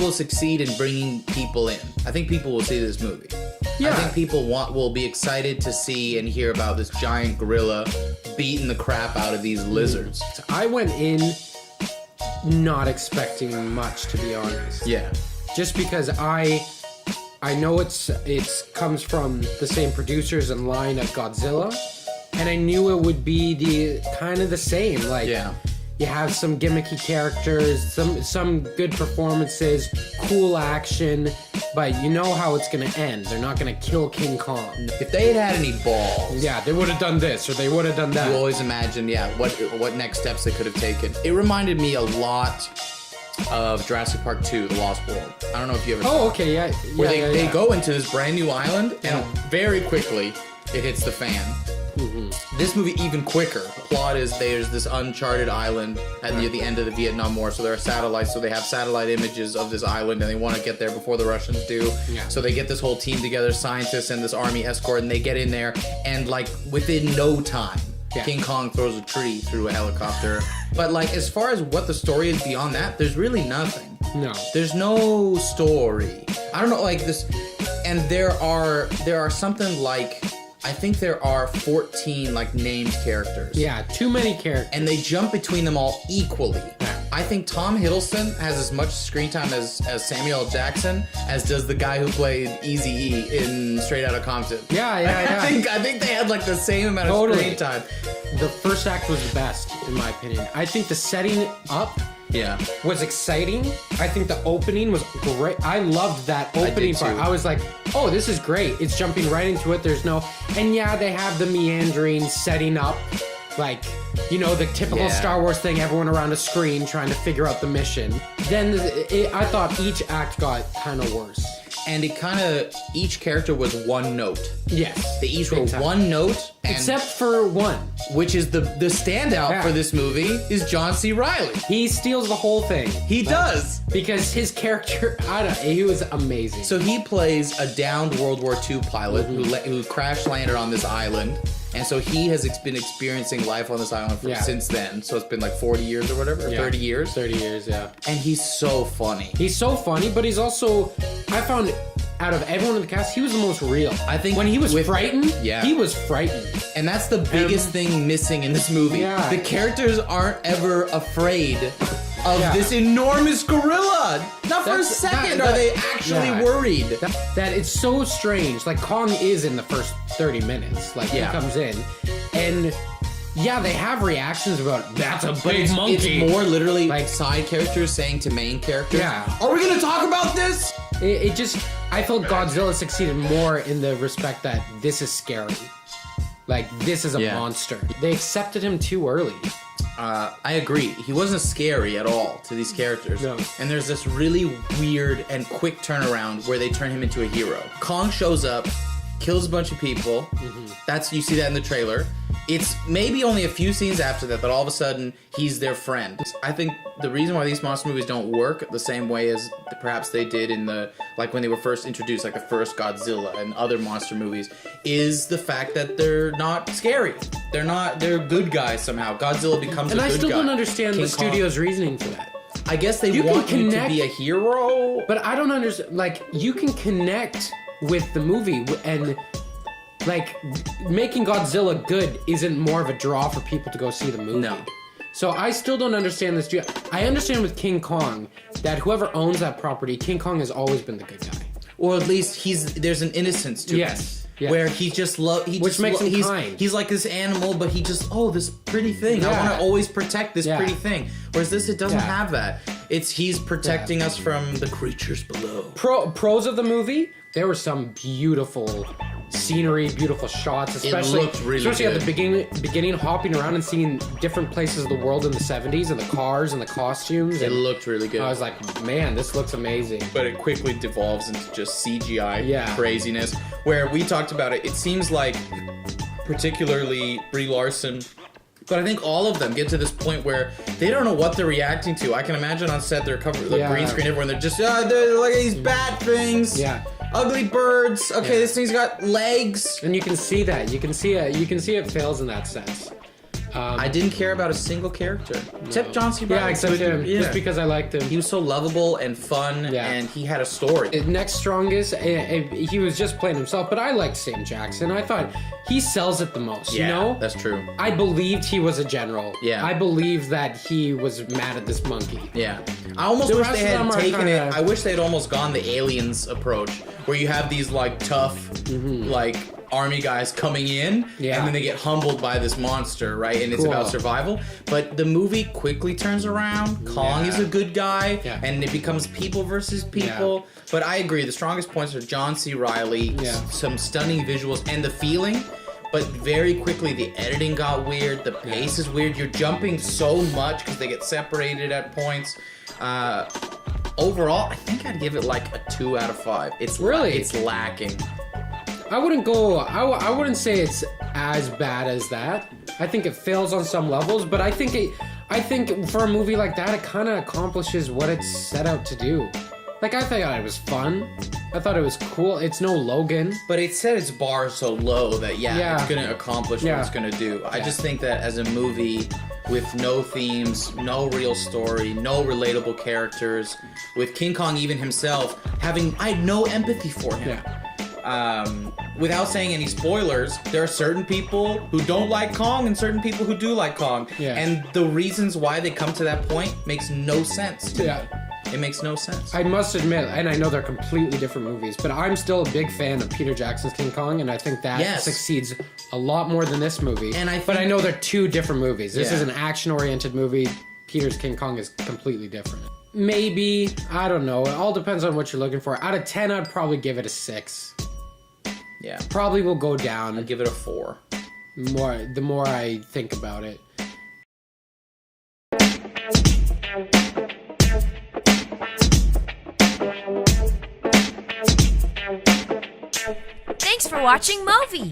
will succeed in bringing people in. I think people will see this movie. Yeah. I think people will be excited to see and hear about this giant gorilla beating the crap out of these lizards. I went in not expecting much, to be honest. Yeah. Just because I know it's comes from the same producers and line of Godzilla, and I knew it would be the kind of the same. Like, you have some gimmicky characters, some good performances, cool action, but you know how it's gonna end. They're not gonna kill King Kong. If they had any balls, yeah, they would have done this or they would have done that. You always imagine, what next steps they could have taken. It reminded me a lot of Jurassic Park 2, The Lost World. I don't know if you ever saw it. Oh, okay, yeah. Where they go into this brand new island, and very quickly, it hits the fan. Mm-hmm. This movie even quicker. The plot is there's this uncharted island at near the end of the Vietnam War, so there are satellites, so they have satellite images of this island, and they want to get there before the Russians do. Yeah. So they get this whole team together, scientists and this army escort, and they get in there, and like within no time, King Kong throws a tree through a helicopter. But like, as far as what the story is beyond that, there's really nothing. No. There's no story. I don't know, like this, and there are something like, I think there are 14 like named characters. Yeah, too many characters. And they jump between them all equally. I think Tom Hiddleston has as much screen time as Samuel L. Jackson as does the guy who played Eazy-E in Straight Outta Compton. Yeah. I think they had like the same amount of screen time. The first act was the best, in my opinion. I think the setting up was exciting. I think the opening was great. I loved that opening part. I was like, oh, this is great. It's jumping right into it. There's no... And yeah, they have the meandering setting up. Like, you know, the typical Star Wars thing, everyone around a screen trying to figure out the mission. Then I thought each act got kind of worse. And it kind of, each character was one note. Yes. They each were one note. Except for one. Which is the standout for this movie is John C. Reilly. He steals the whole thing. He does. Because his character, he was amazing. So he plays a downed World War II pilot who crash landed on this island. And so he has been experiencing life on this island since then. So it's been like 40 years or whatever, or 30 years. 30 years, yeah. And he's so funny. He's so funny, but he's also, I found, out of everyone in the cast, he was the most real. I think when he was frightened, he was frightened. And that's the biggest thing missing in this movie. Yeah. The characters aren't ever afraid of this enormous gorilla. Not for a second are they actually worried. That it's so strange. Like, Kong is in the first 30 minutes. Like, he comes in. And, they have reactions about, that's a big monkey. It's more literally like side characters saying to main characters, are we going to talk about this? It just, I felt Godzilla succeeded more in the respect that this is scary. Like, this is a monster. They accepted him too early. I agree. He wasn't scary at all to these characters. No. And there's this really weird and quick turnaround where they turn him into a hero. Kong shows up, kills a bunch of people. You see that in the trailer. It's maybe only a few scenes after that all of a sudden he's their friend. I think the reason why these monster movies don't work the same way as perhaps they did in when they were first introduced, like the first Godzilla and other monster movies, is the fact that they're not scary. They're good guys somehow. Godzilla becomes a good guy. And I still don't understand the studio's reasoning for that. I guess they want you to be a hero. But I don't understand, like, you can connect with the movie and... Like, making Godzilla good isn't more of a draw for people to go see the movie. No. So I still don't understand this. I understand with King Kong that whoever owns that property, King Kong has always been the good guy. Or at least there's an innocence to him. Yes. Where he just which makes him kind. He's like this animal, but he just, this pretty thing. I want to always protect this pretty thing. Whereas this, it doesn't have that. He's protecting us from the creatures below. Pros of the movie, there were some beautiful scenery, beautiful shots, especially at the beginning, hopping around and seeing different places of the world in the 70s and the cars and the costumes. It looked really good. I was like, man, this looks amazing. But it quickly devolves into just CGI craziness, where we talked about it. It seems like, particularly Brie Larson, but I think all of them get to this point where they don't know what they're reacting to. I can imagine on set they're covering green screen everywhere, and they're just, they're like these bat things. Yeah. Ugly birds. Okay, this thing's got legs. And you can see that. You can see it fails in that sense. I didn't care about a single character except John C. Reilly. Yeah, except him. Just because I liked him. He was so lovable and fun, and he had a story. Next strongest, he was just playing himself, but I liked Sam Jackson. I thought he sells it the most, you know? That's true. I believed he was a general. Yeah. I believed that he was mad at this monkey. Yeah. I almost wish they had taken it. I wish they'd almost gone the Aliens approach, where you have these like tough, like army guys coming in, and then they get humbled by this monster, right? And it's about survival. But the movie quickly turns around. Kong is a good guy, and it becomes people versus people. Yeah. But I agree. The strongest points are John C. Reilly, some stunning visuals, and the feeling. But very quickly, the editing got weird. The pace is weird. You're jumping so much because they get separated at points. Overall, I think I'd give it like a 2 out of 5. It's lacking. I wouldn't go. I wouldn't say it's as bad as that. I think it fails on some levels, but I think for a movie like that, it kind of accomplishes what it's set out to do. Like, I thought it was fun. I thought it was cool. It's no Logan. But it set its bar so low that, it's going to accomplish what it's going to do. I just think that as a movie with no themes, no real story, no relatable characters, with King Kong even himself I had no empathy for him. Without saying any spoilers, there are certain people who don't like Kong and certain people who do like Kong. And the reasons why they come to that point makes no sense to me. It makes no sense. I must admit, and I know they're completely different movies, but I'm still a big fan of Peter Jackson's King Kong, and I think that succeeds a lot more than this movie. But I know they're two different movies. This is an action-oriented movie. Peter's King Kong is completely different. Maybe, I don't know. It all depends on what you're looking for. Out of 10, I'd probably give it a 6. Yeah. Probably will go down. I'd give it a 4. The more I think about it. Thanks for watching Movie.